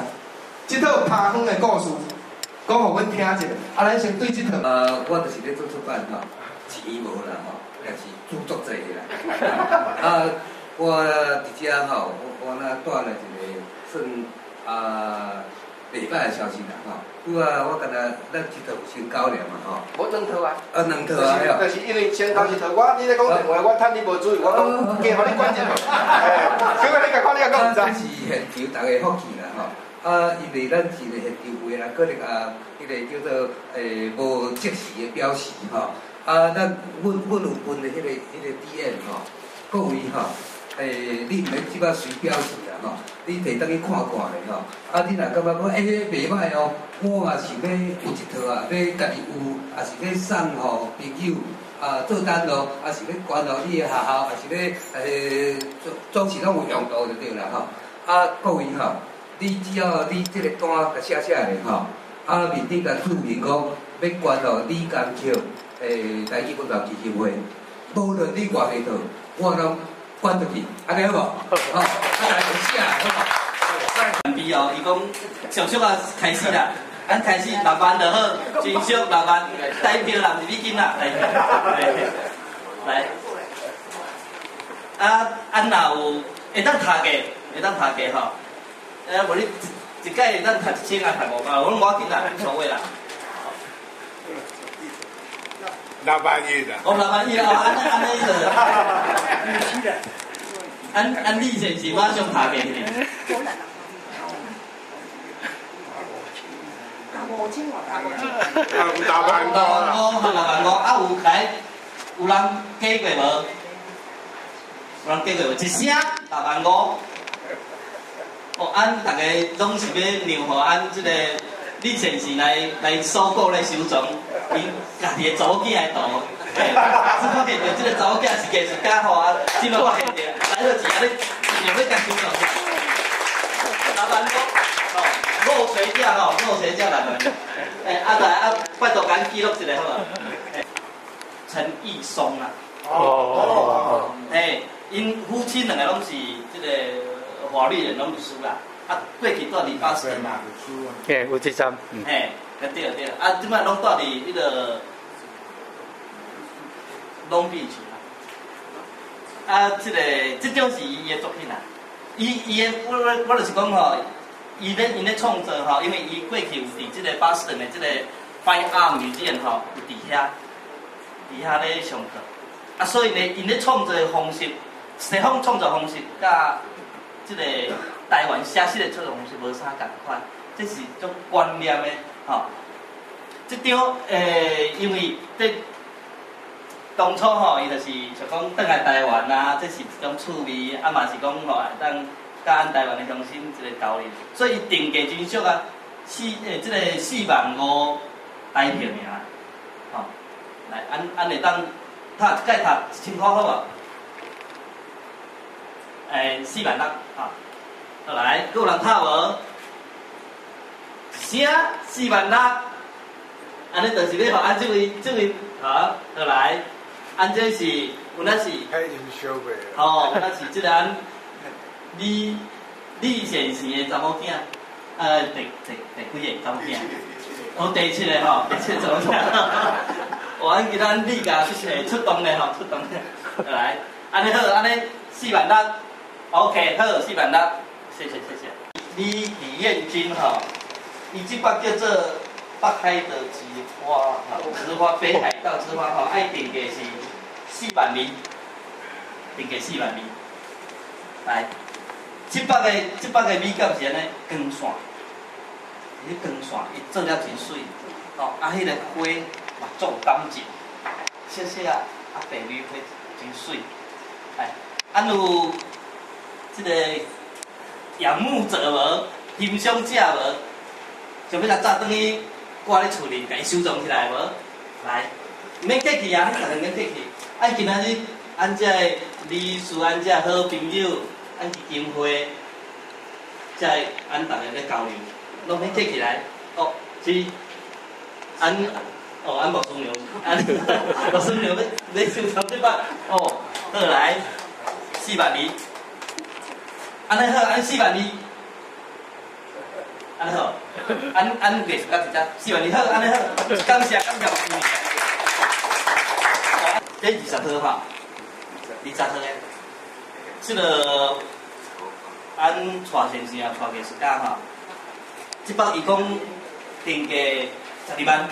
这套拍远的故事，讲互阮听一下。啊，咱先对这套。我就是咧做出版吼，钱无啦吼，也是著作者啦。我伫遮吼，我那带了一个算礼拜的消息啦吼。有啊，我敢若咱一套先交了嘛吼。无2套啊。2套啊，就是因为先头一套，你咧讲电话，我趁你无注意，我讲加互你关一下。结果你甲看，你也讲唔知。这是现场，大家福气啦吼。因为咱是咧现场画啦，可能迄个叫做无即时的表示吼。咱阮有分的迄个 DM 吼，各位吼。你毋免即摆随表示啦吼，你摕当去看看咧吼。你若感觉讲袂歹哦，我嘛是要有一套啊，要家己有，也是要送互朋友做单咯，也是要关互你的学校，也是要总是拢有用途就对啦吼。各位吼，你只要你即个单甲写咧吼，面顶甲注明讲要关互李工桥台基文化基金会，无论你偌济套，我拢。关落去，安尼好无？好，来写好无？完毕哦，伊讲常常开始啦，咱开始6万就好，真俗6万，代表人是美金啦，来，若有会当读价吼，无你一届会当读1000啊，读500，我要紧啦，无所谓啦。6万1啦。6万1啊，安尼就。按利息是马上拍给你。6万5有来有人加过无？有人加过无？一声6万5。大家拢是要让互这个李先生来收购来收藏，因家己的查某囝来图。只发现着这个查某囝是艺术家吼真发现着，来好钱，你尽量要甲收藏。6万5，落水价6万5。拜托咱记录一下好无？陈义松啦。因夫妻2个拢是这个法律人，拢律师啦。过去住伫巴士嘛。有这站。对。即摆拢住伫迄个。Long Beach 啦，这种是伊的作品啦，伊的我就是讲吼，伊咧创作吼，因为伊过去有伫即个巴士顿的即个 Fine Art Museum 吼，有伫遐咧上课，啊，所以呢，因咧创作的方式，西方创作方式，甲即个台湾写实的创作方式无啥共款，这是种观念的吼。即张因为这当初吼，伊就是想讲转来台湾啊，这是一种趣味，啊嘛是讲吼，当甲咱台湾的乡亲一个交流，所以定价真俗啊，即个45000台币尔，吼，来，按会当介读1000块好无？46000，吼，好来，有人拍无？一声46000。安尼就是要互按这位好来，按这是有那是，哦，有那是即个按李先生的查某囝，第几个查某囝？哦，第7个吼，第7个查某囝。我按今咱李家出动的吼，出动的。来，安尼好，安尼46000 ，OK， 好46000，谢谢。李彦君吼，伊即摆叫做。北海道之花，之花北海道之花吼，爱定价是40000，定价40000。来，700个美甲是安尼光线，迄光线伊做了真水，吼，啊，迄个花嘛做感情，小小啊白绿花真水。来，按有即个仰慕者无，欣赏者无，想要甲扎转去。挂咧厝里，甲伊收藏起来无？来，免客气啊，你逐个免客气。按今仔日，按遮个理事，按遮好朋友，按基金会，才按逐个咧交流，拢免客气来。哦，是按莫叔娘，莫叔娘要收藏这摆。哦，好来，40000，安尼好，按40000。安尼好，按艺术家直接40000好，安尼好，感谢。这20套哈，20套嘞。这个按蔡先生啊，蔡艺术家哈，这摆伊讲定价12万，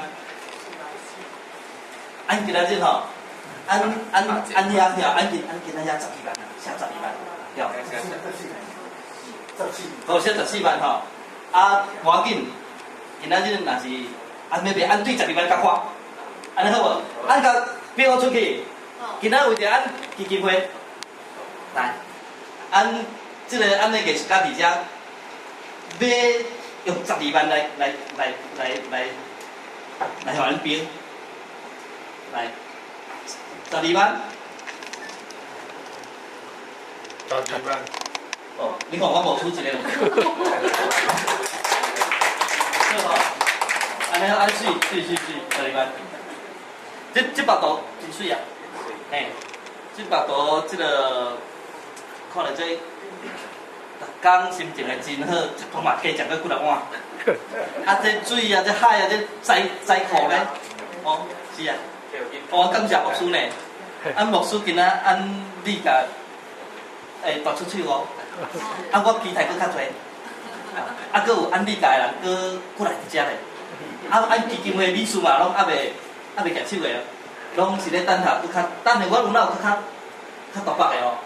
按今仔日吼，按遐票，按今仔遐12万啊，写12万票。好，写14万吼。啊，无要紧，今仔日若是按要按对12万甲我，安尼好无？按甲变我出去，今仔为着按基金会，来，按即个按个艺术家伫遮，要用12万来互咱编，来12万，12万。哦，你看我无出一个。好吼，安尼安水12万。这幅图真水啊！嘿，这幅图这个看了这，逐工心情会真好，食汤嘛加食到几来碗。啊，这水啊，这海啊，这载苦咧。哦，是啊。我感谢牧师呢。按牧师今仔按你甲拔出去哦。啊，我期待佫较侪，啊，佫有按理解人佫来伫遮咧，啊，按基金会理事嘛，拢还袂举手个哦，拢是咧等下佫较，等下我有哪有较大北个哦，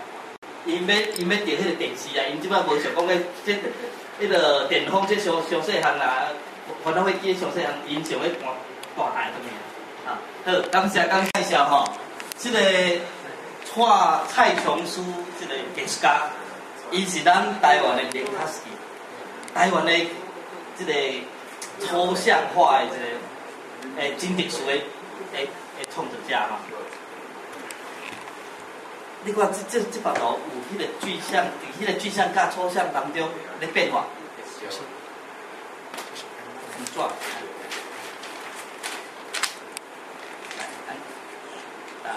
因要调迄个电视啊，因即摆无想讲迄迄个电风这上细项啦，烦恼飞机上细项，因想要搬大台咁样，啊，好，感谢介绍吼，即个蔡琼书即个艺术家。伊是咱台湾的林卡斯基，台湾的即个抽象化的即个真特殊的创作者哈。你看这幅图有迄个具象，伫迄个具象甲抽象当中咧变化，很壮。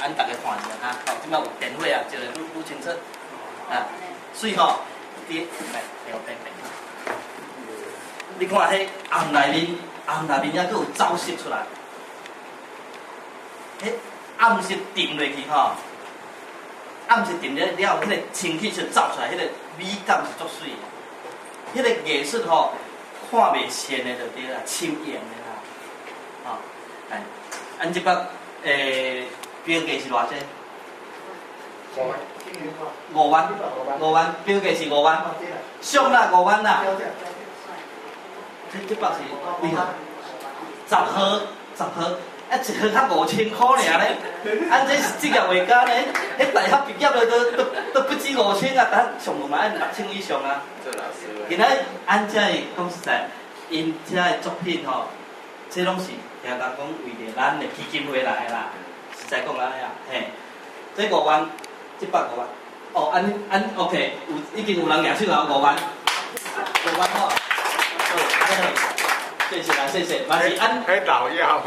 按大家看一下哈，好，即摆有电话啊，一个愈清楚啊。水吼，滴来变。你看迄暗内面还佫有走色出来，迄暗色沉落去吼，暗色沉了，迄个清气就走出来，迄个美感是足水的。迄个艺术吼，看袂见的就对啦，深艳的啦，吼，哎，咱即摆标价是偌济？5万，标价是5万，俗啦5万啦。即摆是几号？10号，啊一盒才5000块尔咧。按这职业画家咧，迄大学毕业了都不止5000啊，咱上无嘛按6000以上啊。今仔按遮的讲实在，因遮的作品吼，这拢是听人讲为着咱的基金会来的啦。实在讲来啊，嘿，这5万，700-5万。哦，按 OK， 已经有人举手了5万，5万吼。谢谢啦，谢谢。嘛是按。迄老妖。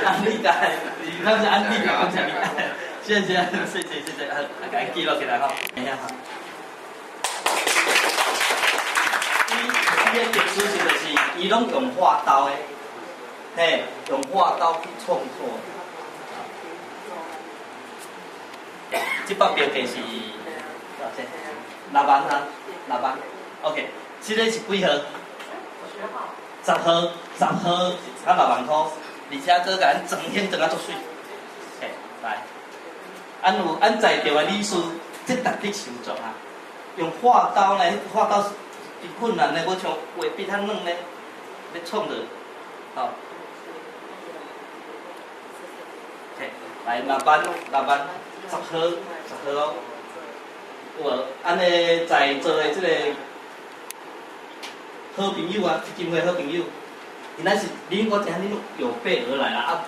按理解，他是按理解，讲啥理解？谢谢，赶紧记录起来吼。等一下哈。伊个特殊性就是伊拢用画刀的，嘿，用画刀去创作。这把标价是多少钱？6万哈，6万。OK， 这个是几号？10号，啊6万块，而且佫甲咱装显装啊足水。嘿，来，按在场的理事，这特别受众啊，用画刀呢，画刀是困难的，要像画笔较软呢，要创着，好。嘿，来6万，10号咯。有无？安尼在座的这个好朋友啊，基金会好朋友，今仔是恁我知恁有备而来啦，啊，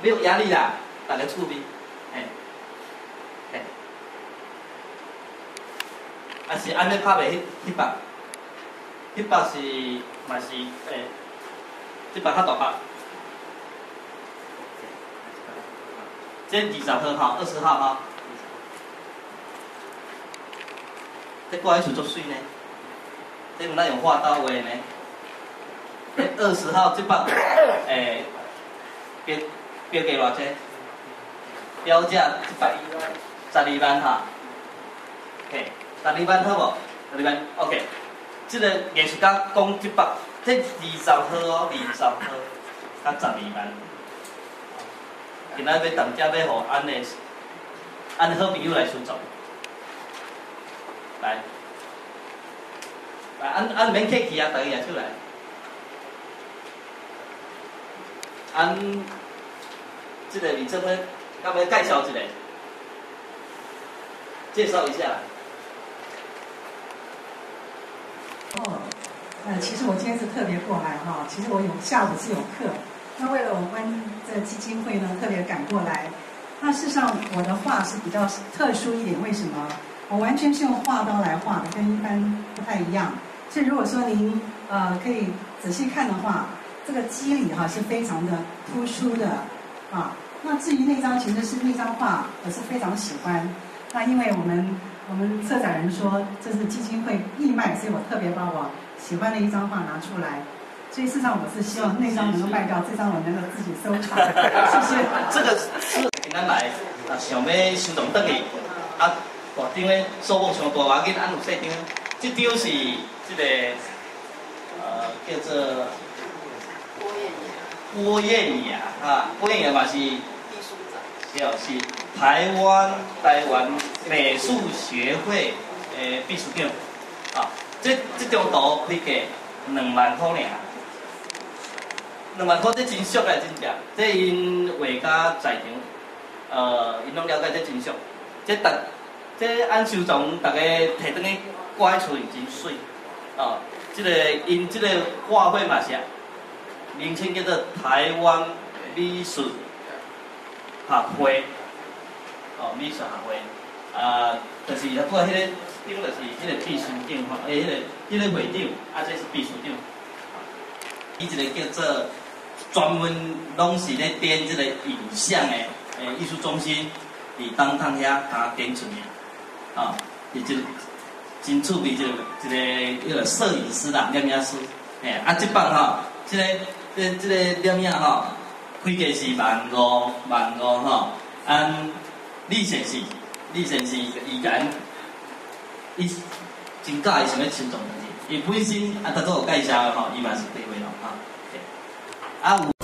没有压力啦，大家趣味，嘿，啊是安尼拍袂迄把是嘛是这把较大把，这20号哈，20号哈，这挂迄出足水呢。这有咱用画刀画呢，20号这把，标价偌济？标价12万哈，嘿，12万好无？12万 ，OK。这个艺术家讲这把，这20号哦，20号，甲12万。今仔要当家要互安尼好朋友来选择，来。按免客气啊，大家举手来。按这个李正辉，要不要介绍一下？介绍一下。其实我今天是特别过来哈，其实我下午是有课，那为了我们这基金会呢，特别赶过来。那事实上我的画是比较特殊一点，为什么？我完全是用画刀来画的，跟一般不太一样。所以如果说您可以仔细看的话，这个肌理哈是非常的突出的啊。那至于那张，其实是那张画我是非常喜欢。那因为我们策展人说这是基金会义卖，所以我特别把我喜欢的一张画拿出来。所以事实上我是希望那张能够卖掉，这张我能够自己收藏。谢谢。这个是今咱来想要收藏回去啊。大张的数目上大，我紧按有细张。这张是这个叫做郭燕雅啊，郭燕雅嘛是是台湾美术协会秘书长啊。这张图开价2万块尔，2万块这真俗诶，真正。这因画家在场，因拢了解这真俗。这按收藏，大家摕转去挂喺厝里真水。哦，这个因这个画会嘛是名称叫做台湾美术学会。哦，美术学会。就是啊，过迄个顶就是迄个秘书长吼，迄个会长，啊，这是秘书长。伊一个叫做专门拢是咧点这个影像的艺术中心，伫东塘遐甲点出名。啊，伊就真趣味，一个摄影师啦，摄影师。这版吼，这个摄影吼，开价是15000吼，按李先生伊甲伊真假伊想要亲像代志，伊本身啊，当初有介绍吼，伊嘛是地位咯，啊有。